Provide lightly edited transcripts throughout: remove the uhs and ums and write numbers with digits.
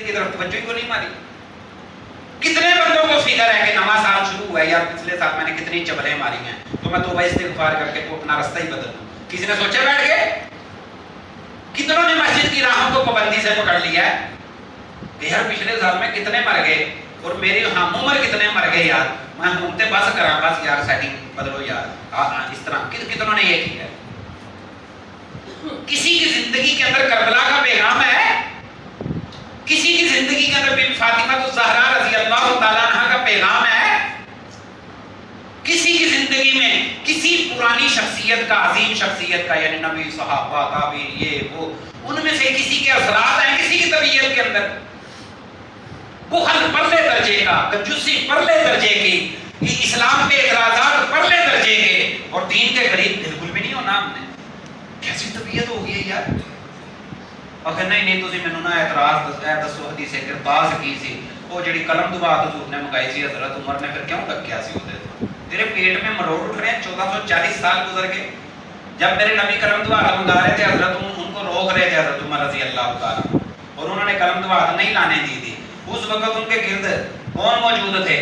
کی طرف توجہ ہی کو نہیں ماری. کتنے بندوں کو فکر ہے کہ نواں سال شروع ہوا ہے یار پچھلے سال میں نے کتنی چبلیں ماری ہیں تو میں توبہ استغفار کر کے تو اپنا راستہ ہی بدل دوں. کسی نے سوچا بیٹھ گئے؟ کتنوں نے مسجد کی راہوں کو پابندی سے پکڑ لیا ہے کہ یار پچھلے سال میں کتنے مر گئے اور میری ہم عمر کتنے مر گئے یار میں گھومتے بس کرا بس یار سیٹنگ بدلو یار. اس طرح کتنوں نے یہ کیا ہے؟ کسی کی زندگی کے اندر کربلا کا پیغام ہے؟ کسی کی زندگی کے اندر بی بی فاطمہ الزہرا رضی اللہ تعالیٰ عنہ کا پیغام ہے؟ کسی کی زندگی میں کسی پرانی شخصیت کا عظیم شخصیت کا یعنی نبی صحابہ تابعین یہ وہ ان میں سے کسی کے اثرات ہیں کسی کی طبیعت کے اندر؟ بخل پرلے درجے کا، کنجوسی پرلے درجے کی، اسلام پہ اعتراضات پرلے درجے کے اور دین کے قریب بالکل بھی نہیں ہونا. ہم نے کیسی طبیعت ہو گئی ہے یار؟ اگر نہیں تسی مینوں نہ اعتراض دسو حدیث کرتاز کی سی وہ جڑی قلم دبا حضور نے منگائی سی حضرت عمر نے پھر کیوں رکھیا سی وہ تیرے پیٹ میں مروڑ اٹھ رہے ہیں 1440 سال گزر گئے. جب میرے نبی قلم دبا منگا رہے تھے حضرت ان کو روک رہے تھے حضرت عمر رضی اللہ تعالیٰ اور انہوں نے قلم دبا نہیں لانے دی تھی. اس وقت ان کے گرد کون موجود تھے؟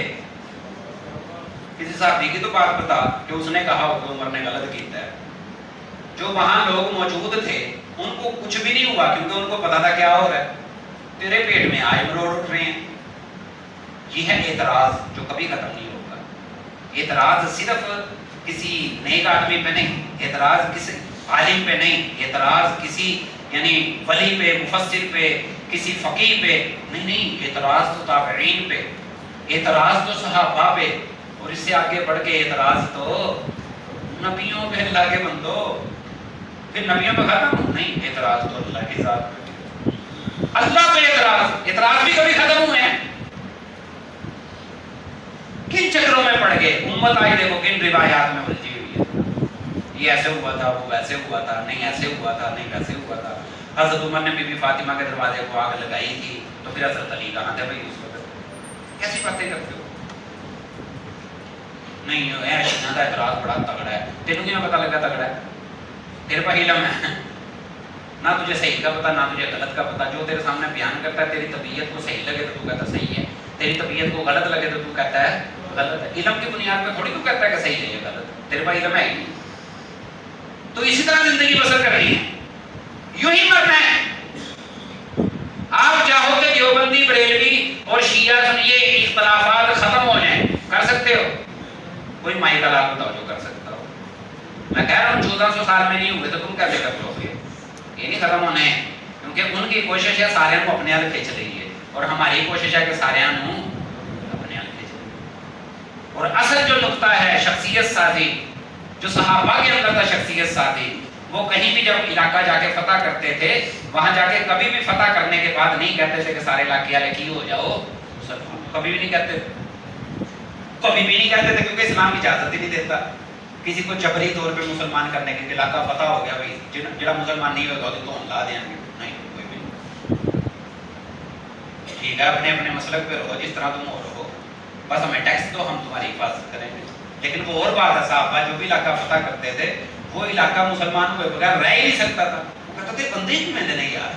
کسی صحابی کی تو بات بتا کہ اس نے کہا کہ عمر نے غلط کیتا ہے. جو وہاں لوگ موجود تھے ان کو کچھ بھی نہیں ہوا کیونکہ ان کو پتا تھا کیا ہو رہا ہے. تیرے پیٹ میں آئے مروڑ اٹھ رہے ہیں. یہ ہے اعتراض جو کبھی ختم نہیں ہوگا. اعتراض صرف کسی نیک آدمی پہ نہیں، اعتراض کسی عالم پہ نہیں، اعتراض کسی یعنی ولی پہ مفسر پہ کسی فقیہ پہ نہیں، اعتراض تو تابعین پہ، اعتراض تو صحابہ پہ اور اس سے آگے بڑھ کے اعتراض تو نبیوں پہ اللہ کے بندو. پھر نبیوں پہ ختم نہیں، اعتراض تو اللہ کی ذات پہ، اللہ پہ اعتراض بھی کبھی ختم ہوئے ہیں؟ کن چکروں میں پڑ گئے امت آئی دیکھو کن روایات میں الجھی ہوئی ہے. یہ ایسے ہوا تھا وہ ویسے ہوا تھا نہیں ایسے ہوا تھا نہیں ویسے ہوا تھا. حضرت عمر نے بی بی فاطمہ کے دروازے کو آگ لگائی تھی تو پھر حضرت علی کہاں تھے بھائی اس وقت؟ کیسی باتیں کرتے ہو؟ نہیں اے شیعہ کا اعتراض بڑا تگڑا ہے. تینوں کیوں پتہ لگا تگڑا ہے؟ تیرے پاس علم ہے نہ تجھے صحیح کا پتہ نہ تجھے غلط کا پتہ. جو تیرے سامنے بیان کرتا ہے تیری طبیعت کو صحیح لگے تو کہتا صحیح ہے، تیری طبیعت کو غلط لگے تو کہتا ہے غلط ہے. علم کی بنیاد پہ تھوڑی تو کہتا ہے کہ صحیح ہے یہ غلط. تیرے پاس علم ہے ہی نہیں تو اسی طرح زندگی بسر کر رہی ہے. یوں ہی مرنا ہے. آپ چاہو کہ دیوبندی بریلوی اور شیعہ سنیے اختلافات ختم ہو جائیں، کر سکتے ہو؟ کوئی مائی کا لاکھ بتاؤ جو کر سکتا ہو. میں کہہ رہا ہوں 1400 سال میں نہیں ہوئے تو تم کیسے کر لو گے؟ یہ نہیں ختم ہونے ہیں کیونکہ ان کی کوشش ہے سارے کو اپنے حال کھینچ رہی ہے اور ہماری کوشش ہے کہ سارے اپنے حال کھینچ رہی ہے. اور اصل جو نقطہ ہے شخصیت سازی جو صحابہ کے اندر تھا شخصیت سازی وہ کہیں بھی جب علاقہ جا کے فتح کرتے تھے وہاں جا کے کبھی بھی فتح کرنے کے بعد نہیں کہتے تھے کہ سارے علاقے والے کی ہو جاؤ مسلمان. کبھی بھی نہیں کہتے کبھی بھی نہیں کہتے تھے کیونکہ اسلام اجازت ہی نہیں دیتا کسی کو جبری طور پہ مسلمان کرنے کے. علاقہ فتح ہو گیا بھائی جڑا مسلمان نہیں ہوگا تو ہم لا دیں گے. نہیں کوئی بھی ٹھیک ہے اپنے اپنے مسلک پہ رہو جس طرح تم ہو رہو بس ہمیں ٹیکس تو ہم تمہاری حفاظت کریں گے. لیکن وہ اور بات ہے صحابہ جو بھی علاقہ فتح کرتے تھے وہ علاقہ مسلمان ہوئے بغیر رہ ہی نہیں سکتا تھا. وہ کہتے تھے بندے ہی میں نہیں یار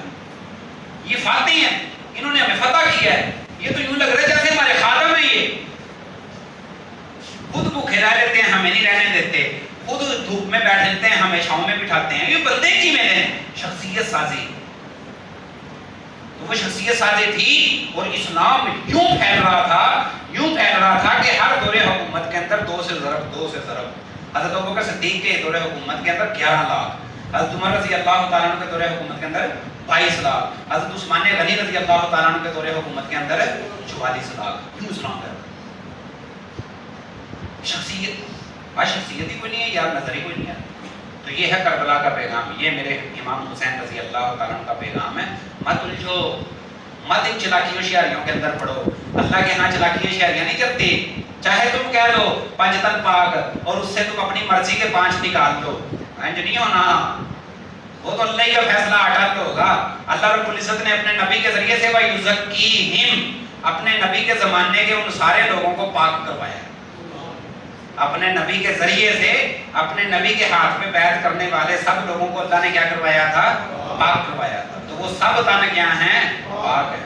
یہ فاتح ہیں انہوں نے ہمیں فتح کیا ہے. یہ تو یوں لگ رہا ہے جیسے ہمارے خادم ہیں یہ خود بھوکے رہ لیتے ہیں ہمیں نہیں رہنے دیتے خود دھوپ میں بیٹھ لیتے ہیں ہمیں چھاؤں میں بٹھاتے ہیں. یہ بندے کی میں نے شخصیت سازی تو وہ شخصیت سازی تھی اور اسلام یوں پھیل رہا تھا کہ ہر دور حکومت کے اندر 2 سے ضرب حضرت ابوبکر صدیق کے دور حکومت کے اندر 11 لاکھ, حضرت عمر رضی اللہ تعالیٰ عنہ کے دور حکومت کے اندر 22 لاکھ, حضرت عثمان غنی رضی اللہ تعالیٰ عنہ کے دور حکومت کے اندر 44 لاکھ. کیوں اسلام ہے شخصیت شخصیت ہی کوئی نہیں ہے یار, نظر ہی کوئی نہیں ہے. تو یہ ہے کربلا کا پیغام, یہ میرے امام حسین رضی اللہ تعالیٰ عنہ کا پیغام ہے. مت الجھو, مت ان چلاکیوں شیاریوں کے اندر پڑو. اللہ کے ہاں چلاکیوں شیاریاں نہیں چلتی. چاہے تم کہہ دو 5 تن پاک اور اس سے تم اپنی مرضی کے 5 نکال دو, انج نہیں ہونا. وہ تو اللہ کا فیصلہ اٹل ہوگا. اللہ رب العزت نے اپنے نبی کے ذریعے سے وَيُزَكِّيهِمْ اپنے نبی کے زمانے کے ان سارے لوگوں کو پاک کروایا. اپنے نبی کے ذریعے سے اپنے نبی کے ہاتھ میں بیعت کرنے والے سب لوگوں کو اللہ نے کیا کروایا تھا؟ پاک کروایا تھا. تو وہ سب تن کیا ہیں؟ پاک ہیں.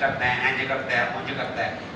ਕਰਦਾ ਹੈ, ਇੰਜ ਕਰਦਾ ਹੈ, ਉਂਝ ਕਰਦਾ ਹੈ।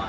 ਹਾਂ,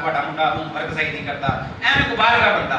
ਤੁਹਾਡਾ ਮੁੰਡਾ ਹੋਮਵਰਕ ਸਹੀ ਨਹੀਂ ਕਰਦਾ, ਐਵੇਂ ਕੋ ਬਾਹਰ ਦਾ ਬੰਦਾ।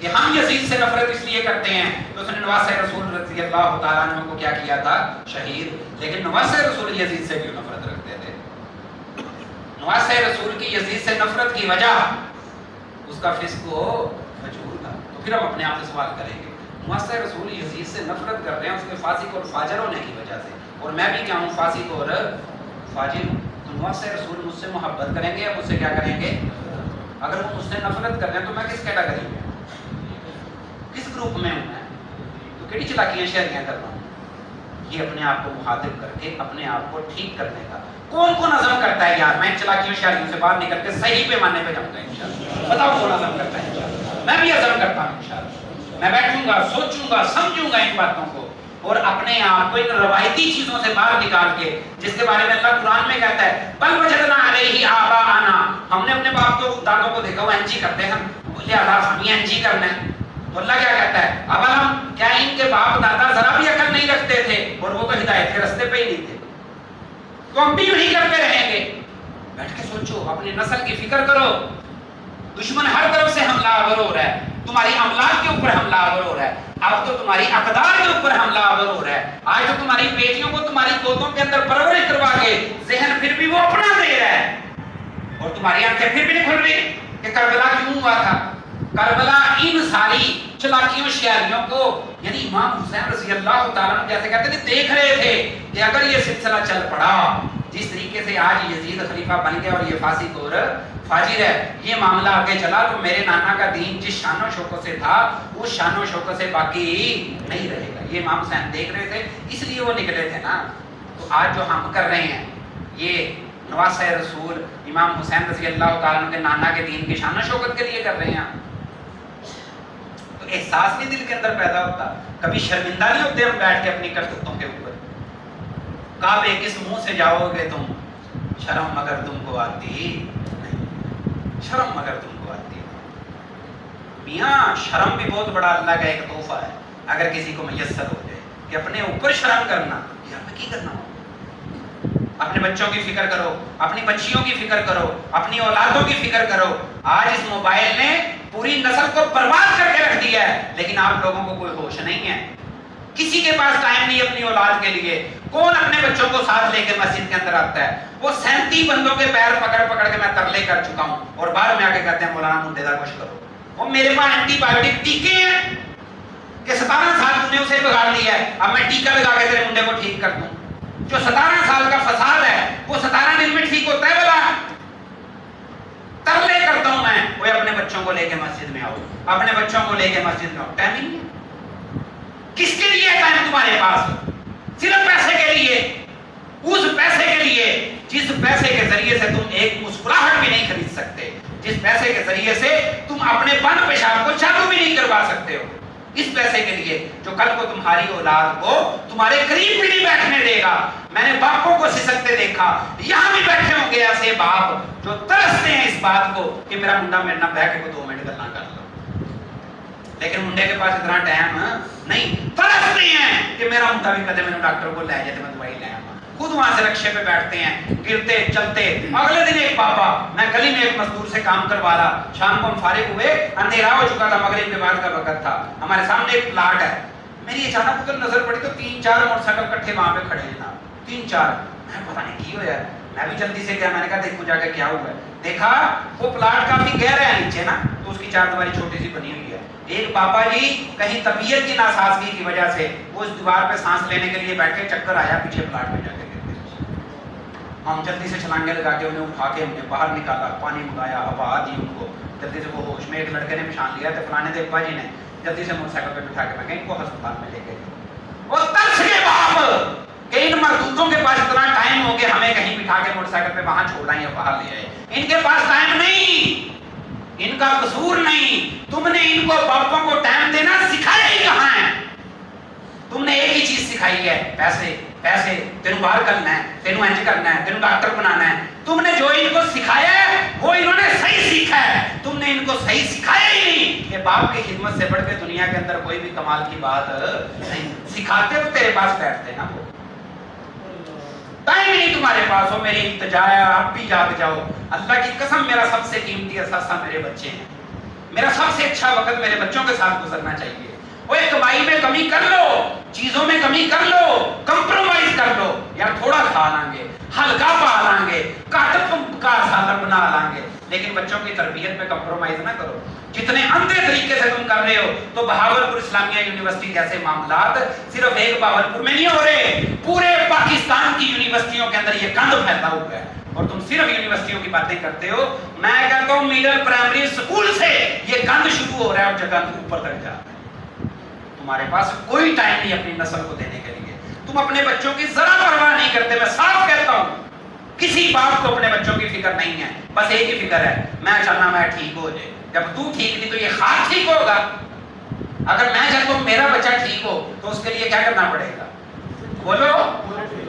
کہ ہم یزید سے نفرت اس لیے کرتے ہیں کہ اس نے نواسہ رسول رضی اللہ تعالیٰ عنہ کو کیا کیا تھا؟ شہید۔ لیکن نواسہ رسول یزید سے کیوں نفرت رکھتے تھے؟ نواسہ رسول کی یزید سے نفرت کی وجہ اس کا فسق و فجور تھا۔ تو پھر ہم اپنے آپ سے سوال کریں گے، نواسہ رسول یزید سے نفرت کر رہے ہیں اس کے فاسق اور فاجر ہونے کی وجہ سے، اور میں بھی کیا ہوں؟ فاسق اور فاجر۔ تو نواسہ رسول مجھ سے محبت کریں گے یا مجھ سے کیا کریں گے؟ اگر وہ مجھ سے نفرت کر رہے ہیں تو میں کس کیٹاگری میں، کس گروپ میں ہوں؟ میں تو کیڑی چلاکیاں شہریاں کر رہا ہوں؟ یہ اپنے آپ کو مخاطب کر کے اپنے آپ کو ٹھیک کرنے کا کون عزم کرتا ہے؟ یار میں چلاکیوں شہریوں سے باہر نکل کے صحیح پہ ماننے پہ جاؤں گا انشاءاللہ۔ بتاؤ کون عزم کرتا ہے؟ انشاءاللہ میں بھی عزم کرتا ہوں انشاءاللہ۔ میں بیٹھوں گا، سوچوں گا، سمجھوں گا ان باتوں کو، اور اپنے آپ کو ان روایتی چیزوں سے باہر نکال کے، جس کے بارے میں اللہ قرآن میں کہتا ہے بل وجدنا علیہ آباءنا، ہم نے اپنے باپ کو دادوں کو دیکھا وہ انجی کرتے ہیں، ہم لہذا ہم یہ انجی کرنا ہے۔ تو اللہ کیا کہتا ہے؟ اب ہم کیا ان کے باپ دادا ذرا بھی عقل نہیں رکھتے تھے اور وہ تو ہدایت کے راستے پہ ہی نہیں تھے، تو ہم بھی یہی کرتے رہیں گے؟ بیٹھ کے سوچو، اپنی نسل کی فکر کرو۔ دشمن ہر طرف سے حملہ آور ہو رہا ہے، تمہاری املاک کے اوپر حملہ آور ہو رہا ہے، اب تو تمہاری اقدار کے اوپر حملہ آور ہو رہا ہے۔ آج تو تمہاری بیٹیوں کو تمہاری گودوں کے اندر پرورش کروا کے ذہن پھر بھی وہ اپنا دے رہا ہے، اور تمہاری آنکھیں پھر بھی نہیں کھل رہی کہ کربلا کیوں ہوا تھا۔ کربلا ان ساری چلاکیوں شیاریوں کو، یعنی امام حسین رضی اللہ تعالیٰ عنہ جیسے کہتے ہیں دیکھ رہے تھے کہ اگر یہ سلسلہ چل پڑا، جس طریقے سے آج یزید خلیفہ بن گیا اور یہ فاسق اور فاجر ہے، یہ معاملہ آگے چلا تو میرے نانا کا دین جس شان و شوکت سے تھا اس شان و شوکت سے باقی نہیں رہے گا۔ یہ امام حسین دیکھ رہے تھے، اس لیے وہ نکلے تھے نا۔ تو آج جو ہم کر رہے ہیں یہ نواسہ رسول امام حسین رضی اللہ تعالیٰ عنہ کے نانا کے دین کی شان و شوکت کے لیے کر رہے ہیں۔ تو احساس نہیں دل کے اندر پیدا ہوتا، کبھی شرمندہ نہیں ہوتے ہم بیٹھ کے اپنی کرتوتوں کے اوپر؟ کعبے کس منہ سے جاؤ گے تم، شرم مگر تم کو آتی نہیں، شرم مگر تم کو آتی نہیں۔ میاں شرم بھی بہت بڑا اللہ کا ایک تحفہ ہے، اگر کسی کو میسر ہو جائے کہ اپنے اوپر شرم کرنا، یار میں کی کرنا ہوں؟ اپنے بچوں کی فکر کرو، اپنی بچیوں کی فکر کرو، اپنی اولادوں کی فکر کرو۔ آج اس موبائل نے پوری نسل کو برباد کر کے رکھ دیا ہے، لیکن آپ لوگوں کو کوئی ہوش نہیں ہے، کسی کے پاس ٹائم نہیں اپنی اولاد کے لیے۔ کون اپنے بچوں کو ساتھ لے کے مسجد کے اندر آتا ہے؟ وہ 37 بندوں کے پیر پکڑ پکڑ کے میں ترلے کر چکا ہوں، اور بعد میں آ کے کہتے ہیں مولانا منڈے دا کچھ کرو۔ وہ میرے پاس اینٹی بایوٹک ٹیکے ہیں کہ 17 سال تم نے اسے بگاڑ لیا ہے، اب میں ٹیکا لگا کے تیرے منڈے کو ٹھیک کر دوں۔ جو 17 سال کا فساد ہے وہ 17 دن میں ٹھیک ہوتا ہے؟ بلا ترلے کرتا ہوں میں، وہ اپنے بچوں کو لے کے مسجد میں آؤ، اپنے بچوں کو لے کے مسجد میں آؤ۔ ٹائم ہی نہیں ہے۔ کس کے لیے ٹائم تمہارے پاس؟ صرف پیسے کے لیے، اس پیسے کے لیے جس پیسے کے ذریعے سے تم ایک مسکراہٹ بھی نہیں خرید سکتے، جس پیسے کے ذریعے سے تم اپنے بن پیشاب کو چالو بھی نہیں کروا سکتے ہو، اس پیسے کے لیے جو کل کو تمہاری اولاد کو تمہارے قریب بھی نہیں بیٹھنے دے گا۔ میں نے باپوں کو سسکتے دیکھا، یہاں بھی بیٹھے ہوں گے ایسے باپ جو ترستے ہیں اس بات کو کہ میرا منڈا میرے نہ بیٹھ کے 2 منٹ گلاں کر لو، لیکن منڈے کے پاس اتنا ٹائم نہیں، ترستے ہیں کہ میرا منڈا بھی کہتے میں ڈاکٹر کو لے جاتے میں دوائی لے آؤں، خود وہاں سے رکشے پہ بیٹھتے ہیں، گرتے چلتے۔ اگلے دن ایک پاپا، میں گلی میں ایک مزدور سے کام کروا رہا، شام کو ہم فارغ ہوئے، اندھیرا ہو چکا تھا، مغرب کے بعد کا وقت تھا، ہمارے سامنے ایک پلاٹ ہے، میری اچانک ادھر نظر پڑی تو 3-4 موٹر سائیکل کٹھے وہاں پہ کھڑے ہیں نا، 3-4، میں پتہ نہیں کی ہوا ہے، میں بھی جلدی سے گیا، میں نے کہا دیکھو جا کے کیا ہوا ہے، دیکھا وہ پلاٹ کافی گہرا ہے نیچے نا، تو اس کی 4 دیواری چھوٹی سی بنی ہوئی ہے۔ ایک پاپا جی کہیں طبیعت کی ناسازگی کی وجہ سے وہ اس دیوار پہ سانس لینے کے لیے بیٹھے، چکر آیا پیچھے پلاٹ میں جا کے گر گئے۔ ہم جلدی سے چھلانگے لگا کے انہیں اٹھا کے ہم نے باہر نکالا، پانی منگایا، ہوا دی ان کو، جلدی سے وہ ہوش میں، ایک لڑکے نے پہچان لیا تو فلانے دیکھا جی نے جلدی سے موٹر سائیکل پہ بٹھا کے میں ان کو ہسپتال میں لے گئے۔ وہ ترس گئے باپ کہ ان مردودوں کے پاس اتنا ٹائم ہو گیا ہمیں کہیں بٹھا کے موٹر سائیکل پہ وہاں چھوڑا یا باہر لے آئے، ان کے پاس ٹائم نہیں، ان کا قصور نہیں، تم نے ان کو باپوں کو ٹائم دینا سکھایا ہی کہاں ہے؟ تم نے ایک ہی چیز سکھائی ہے، پیسے پیسے، تینوں باہر کرنا ہے، تینوں انج کرنا ہے، تینوں ڈاکٹر بنانا ہے۔ تم نے جو ان کو سکھایا ہے وہ انہوں نے صحیح سیکھا ہے، تم نے ان کو صحیح سکھایا ہی نہیں کہ باپ کی خدمت سے بڑھ کے دنیا کے اندر کوئی بھی کمال کی بات نہیں۔ سکھاتے تو تیرے پاس بیٹھتے نا، وہ ٹائم ہی نہیں تمہارے پاس ہو۔ میری التجا ہے، آپ بھی جاگ جاؤ، اللہ کی قسم میرا سب سے قیمتی اثاثہ میرے بچے ہیں، میرا سب سے اچھا وقت میرے بچوں کے ساتھ گزرنا چاہیے. وہ کمائی میں کمی کر لو, چیزوں میں کمی کر لو, کمپرومائز کر لو, یار تھوڑا کھا لیں گے, ہلکا پا لیں گے, کاٹپ کا سالن بنا لیں گے, لیکن بچوں کی تربیت میں کمپرومائز نہ کرو. جتنے اندھے طریقے سے تم کر رہے ہو, تو بہاولپور اسلامیہ یونیورسٹی جیسے معاملات صرف ایک بہاولپور میں نہیں ہو رہے, پورے پاکستان کی یونیورسٹیوں کے اندر یہ گند پھیلا ہوا ہے, اور تم صرف یونیورسٹیوں کی باتیں کرتے ہو. میں کہتا ہوں میڈل پرائمری اسکول سے یہ گند شروع ہو رہا ہے اور جگہ اوپر تک جا رہا ہے. تمہارے پاس کوئی ٹائم نہیں اپنی نسل کو دینے کے لیے. تم اپنے بچوں کی ذرا پرواہ نہیں کرتے. میں صاف کہتا ہوں, کسی باپ کو اپنے بچوں کی فکر نہیں ہے, بس ایک ہی فکر ہے, میں چاہنا میں ٹھیک ہو جائے. جب تو ٹھیک نہیں تو یہ خاص ٹھیک ہوگا. اگر میں چاہتا ہوں میرا بچہ ٹھیک ہو تو اس کے لیے کیا کرنا پڑے گا؟ بولو,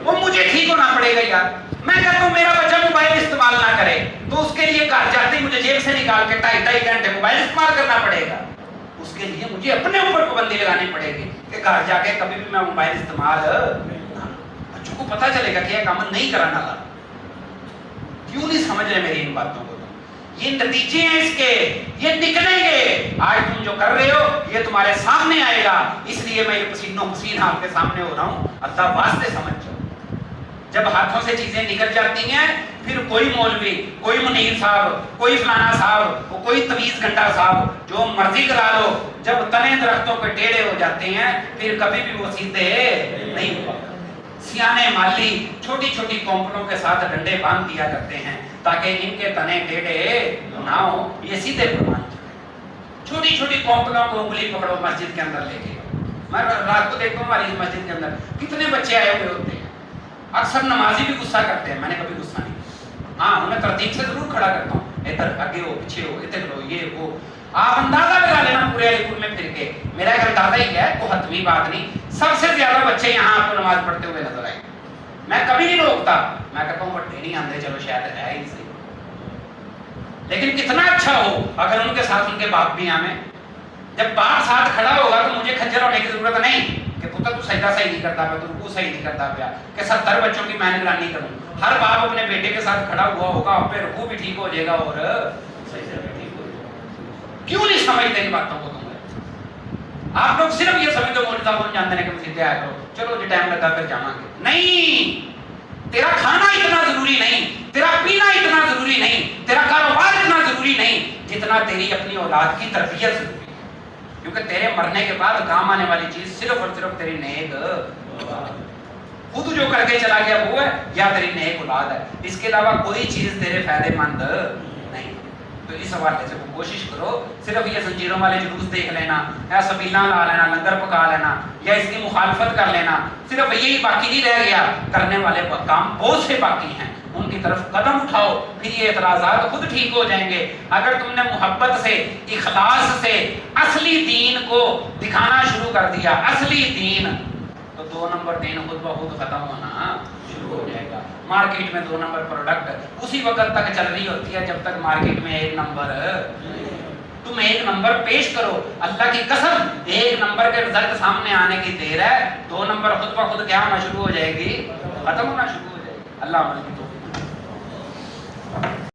وہ مجھے ٹھیک ہونا پڑے گا یار. میں کہتا ہوں میرا بچہ موبائل استعمال نہ کرے تو اس کے لیے گھر جاتے ہی مجھے جیب سے نکال کے 2.5 گھنٹے موبائل استعمال کرنا پڑے گا. اس کے لیے مجھے اپنے اوپر پابندی لگانی پڑے گی کہ گھر جا کے کبھی بھی میں موبائل استعمال بچوں کو پتہ چلے گا کہ یہ کام نہیں کرانا تھا. کیوں نہیں سمجھ رہے میری ان باتوں کو؟ یہ نتیجے ہیں اس کے, یہ نکلیں گے. آج تم جو کر رہے ہو یہ تمہارے سامنے آئے گا, اس لیے میں یہ پسینوں پسین آپ کے سامنے ہو رہا ہوں. اللہ واسطے سمجھ جاؤ. جب ہاتھوں سے چیزیں نکل جاتی ہیں پھر کوئی مولوی, کوئی منیر صاحب, کوئی فلانا صاحب, کوئی تویز گنڈا صاحب, جو مرضی کرا لو, جب تنے درختوں پہ ٹیڑھے ہو جاتے ہیں پھر کبھی بھی وہ سیدھے نہیں ہوا. سیانے مالی چھوٹی چھوٹی کونپلوں کے ساتھ ڈنڈے باندھ دیا کرتے ہیں تاکہ ان کے تنے ٹیڑھے نہ ہو, یہ سیدھے پر مان جائے. چھوٹی چھوٹی کونپلوں کو انگلی پکڑو مسجد کے اندر لے کے. میں رات کو دیکھتا ہوں ہماری مسجد کے اندر کتنے بچے آئے ہوئے ہوتے ہیں. اکثر نمازی بھی غصہ کرتے ہیں, میں نے کبھی غصہ نہیں. ہاں, انہیں ترتیب سے ضرور کھڑا کرتا ہوں, ادھر آگے ہو, پیچھے ہو, ادھر ہو, یہ وہ. آپ اندازہ لگا لینا پورے علی پور میں پھر کے, میرا ایک اندازہ ہی ہے, کوئی حتمی بات نہیں. سب سے زیادہ بچے یہاں آپ کو نماز پڑھتے ہوئے نظر آئے. میں کبھی نہیں روکتا, میں کہتا ہوں بٹے نہیں آندے, چلو شاید ہے ہی صحیح. لیکن کتنا اچھا ہو اگر ان کے ساتھ ان کے باپ بھی آئیں. جب باپ ساتھ کھڑا ہوگا تو مجھے کھجر ہونے کی ضرورت نہیں کہ پتر تو سجدہ صحیح نہیں کرتا پیا, تو رکوع صحیح نہیں کرتا پیا, کہ 70 بچوں کی میں نگرانی کروں. ہر باپ اپنے بیٹے کے ساتھ کھڑا ہوا ہوگا, آپ پہ رکوع بھی ٹھیک ہو جائے گا اور سجدہ بھی ٹھیک ہو جائے گا. کیوں نہیں سمجھتے ان باتوں کو؟ تم آپ لوگ صرف یہ سمجھتے مولوی صاحب کو جانتے ہیں کہ مسجد آیا کرو, چلو جی ٹائم لگا پھر جاواں گے. نہیں, تیرا کھانا اتنا ضروری نہیں, تیرا پینا اتنا ضروری نہیں, تیرا کاروبار اتنا ضروری نہیں جتنا تیری اپنی اولاد کی تربیت ضروری ہے. کیونکہ تیرے مرنے کے بعد کام آنے والی چیز صرف اور صرف تیری نیک خود جو کر کے چلا گیا وہ ہے یا تیری نیک اولاد ہے. اس کے علاوہ کوئی چیز تیرے فائدے مند نہیں. تو اس حوالے سے کوشش کرو, صرف یہ زنجیروں والے جلوس دیکھ لینا یا سبیلاں لا لینا, لنگر پکا لینا یا اس کی مخالفت کر لینا, صرف یہی باقی نہیں رہ گیا. کرنے والے کام بہت سے باقی ہیں, ان کی طرف قدم اٹھاؤ, پھر یہ اعتراضات خود ٹھیک ہو جائیں گے. اگر تم نے محبت سے, اخلاص سے اصلی دین کو دکھانا شروع کر دیا, اصلی دین, تو 2 نمبر دین خود بخود ختم ہونا شروع ہو جائے گا. مارکیٹ میں 2 نمبر پروڈکٹ اسی وقت تک چل رہی ہوتی ہے جب تک مارکیٹ میں 1 نمبر. تم 1 نمبر پیش کرو, اللہ کی قسم 1 نمبر کے رزلٹ سامنے آنے کی دیر ہے, 2 نمبر خود بخود کیا ہونا شروع ہو جائے گی, ختم ہونا شروع ہو جائے گی. اللہ عمل کی